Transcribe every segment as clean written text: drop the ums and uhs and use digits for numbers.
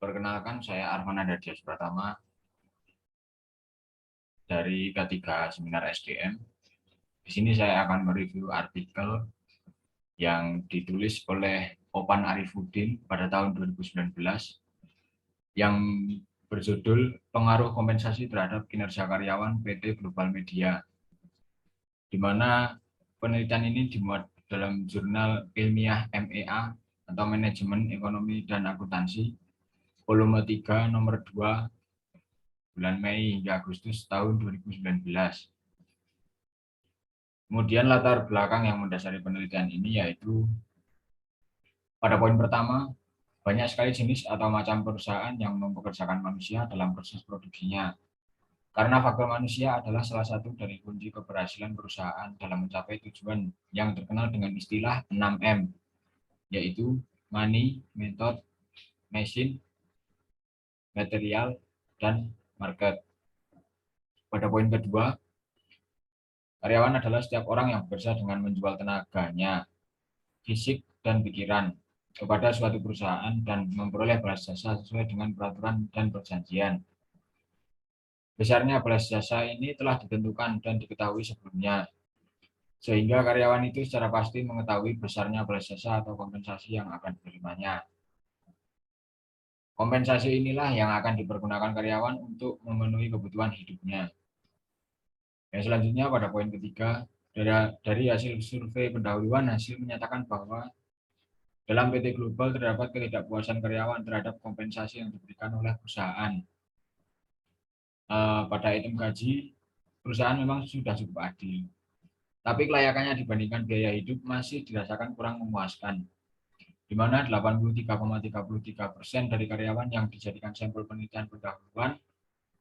Perkenalkan, saya Armananda Dias Pratama dari K3 Seminar SDM. Di sini saya akan mereview artikel yang ditulis oleh Opan Arifudin pada tahun 2019 yang berjudul Pengaruh Kompensasi Terhadap Kinerja Karyawan PT Global Media, di mana penelitian ini dimuat dalam jurnal ilmiah MEA atau Manajemen Ekonomi dan Akuntansi, volume 3 nomor 2 bulan Mei hingga Agustus tahun 2019. Kemudian latar belakang yang mendasari penelitian ini yaitu pada poin pertama, banyak sekali jenis atau macam perusahaan yang mempekerjakan manusia dalam proses produksinya. Karena faktor manusia adalah salah satu dari kunci keberhasilan perusahaan dalam mencapai tujuan yang terkenal dengan istilah 6M, yaitu money, method, machine, material, dan market. Pada poin kedua, karyawan adalah setiap orang yang bekerja dengan menjual tenaganya, fisik, dan pikiran kepada suatu perusahaan dan memperoleh balas jasa sesuai dengan peraturan dan perjanjian. Besarnya balas jasa ini telah ditentukan dan diketahui sebelumnya, sehingga karyawan itu secara pasti mengetahui besarnya balas jasa atau kompensasi yang akan diterimanya. Kompensasi inilah yang akan dipergunakan karyawan untuk memenuhi kebutuhan hidupnya. Yang selanjutnya pada poin ketiga, dari hasil survei pendahuluan, hasil menyatakan bahwa dalam PT Global terdapat ketidakpuasan karyawan terhadap kompensasi yang diberikan oleh perusahaan. Pada item gaji, perusahaan memang sudah cukup adil, tapi kelayakannya dibandingkan biaya hidup masih dirasakan kurang memuaskan, di mana 83,33% dari karyawan yang dijadikan sampel penelitian pendahuluan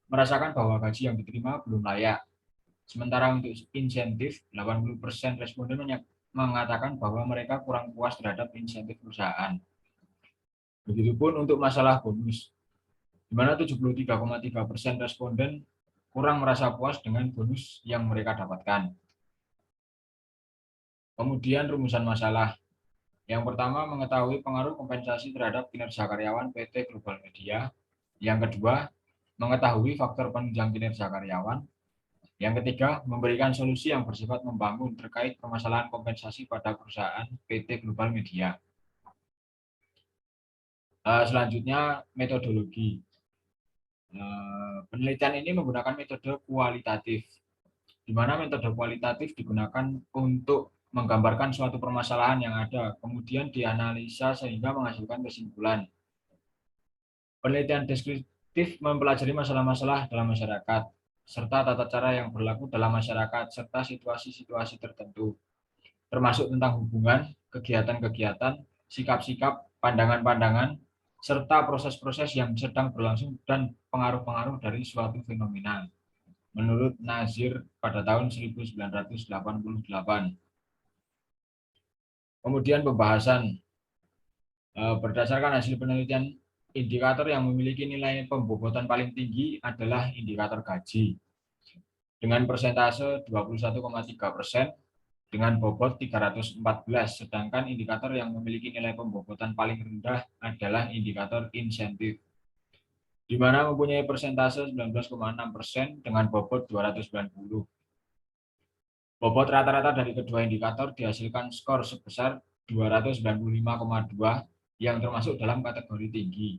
merasakan bahwa gaji yang diterima belum layak. Sementara untuk insentif, 80% responden mengatakan bahwa mereka kurang puas terhadap insentif perusahaan. Begitupun untuk masalah bonus, di mana 73,3% responden kurang merasa puas dengan bonus yang mereka dapatkan. Kemudian rumusan masalah. Yang pertama, mengetahui pengaruh kompensasi terhadap kinerja karyawan PT Global Media. Yang kedua, mengetahui faktor penunjang kinerja karyawan. Yang ketiga, memberikan solusi yang bersifat membangun terkait permasalahan kompensasi pada perusahaan PT Global Media. Selanjutnya, metodologi. Penelitian ini menggunakan metode kualitatif, di mana metode kualitatif digunakan untuk menggambarkan suatu permasalahan yang ada, kemudian dianalisa sehingga menghasilkan kesimpulan. Penelitian deskriptif mempelajari masalah-masalah dalam masyarakat, serta tata cara yang berlaku dalam masyarakat, serta situasi-situasi tertentu, termasuk tentang hubungan, kegiatan-kegiatan, sikap-sikap, pandangan-pandangan, serta proses-proses yang sedang berlangsung dan pengaruh-pengaruh dari suatu fenomena, menurut Nazir pada tahun 1988. Kemudian pembahasan. Berdasarkan hasil penelitian, indikator yang memiliki nilai pembobotan paling tinggi adalah indikator gaji, dengan persentase 21,3%, dengan bobot 314, sedangkan indikator yang memiliki nilai pembobotan paling rendah adalah indikator insentif, di mana mempunyai persentase 19,6% dengan bobot 290. Bobot rata-rata dari kedua indikator dihasilkan skor sebesar 295,2 yang termasuk dalam kategori tinggi,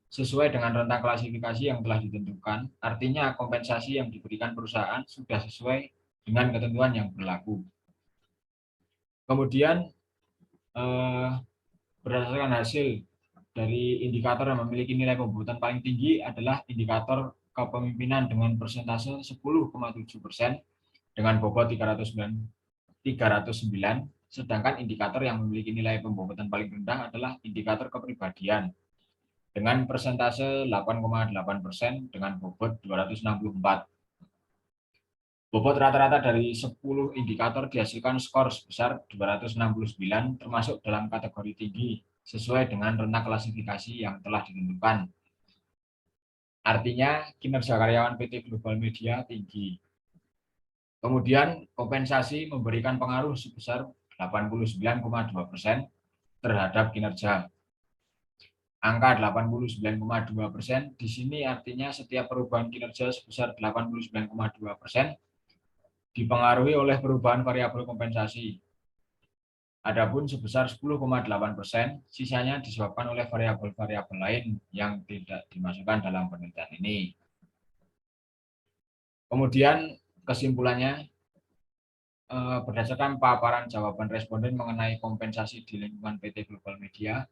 sesuai dengan rentang klasifikasi yang telah ditentukan. Artinya kompensasi yang diberikan perusahaan sudah sesuai dengan ketentuan yang berlaku. Kemudian berdasarkan hasil dari indikator yang memiliki nilai pembobotan paling tinggi adalah indikator kepemimpinan dengan persentase 10,7% dengan bobot 309, sedangkan indikator yang memiliki nilai pembobotan paling rendah adalah indikator kepribadian dengan persentase 8,8% dengan bobot 264. Bobot rata-rata dari 10 indikator dihasilkan skor sebesar 269, termasuk dalam kategori tinggi sesuai dengan rentang klasifikasi yang telah ditentukan. Artinya kinerja karyawan PT Global Media tinggi. Kemudian kompensasi memberikan pengaruh sebesar 89,2% terhadap kinerja. angka 89,2%. Di sini artinya setiap perubahan kinerja sebesar 89,2% dipengaruhi oleh perubahan variabel kompensasi. Adapun sebesar 10,8%, sisanya disebabkan oleh variabel-variabel lain yang tidak dimasukkan dalam penelitian ini. Kemudian kesimpulannya, berdasarkan paparan jawaban responden mengenai kompensasi di lingkungan PT Global Media,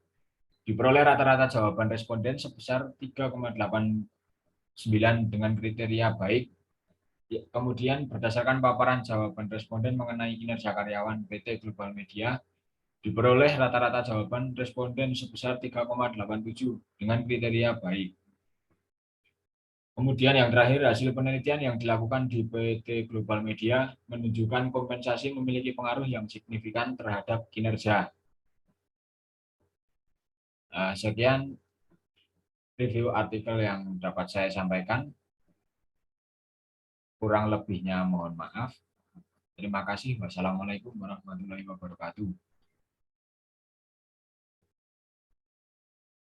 diperoleh rata-rata jawaban responden sebesar 3,89 dengan kriteria baik. Kemudian berdasarkan paparan jawaban responden mengenai kinerja karyawan PT Global Media, diperoleh rata-rata jawaban responden sebesar 3,87 dengan kriteria baik. Kemudian yang terakhir, hasil penelitian yang dilakukan di PT Global Media menunjukkan kompensasi memiliki pengaruh yang signifikan terhadap kinerja. Sekian review artikel yang dapat saya sampaikan. Kurang lebihnya mohon maaf. Terima kasih. Wassalamualaikum warahmatullahi wabarakatuh.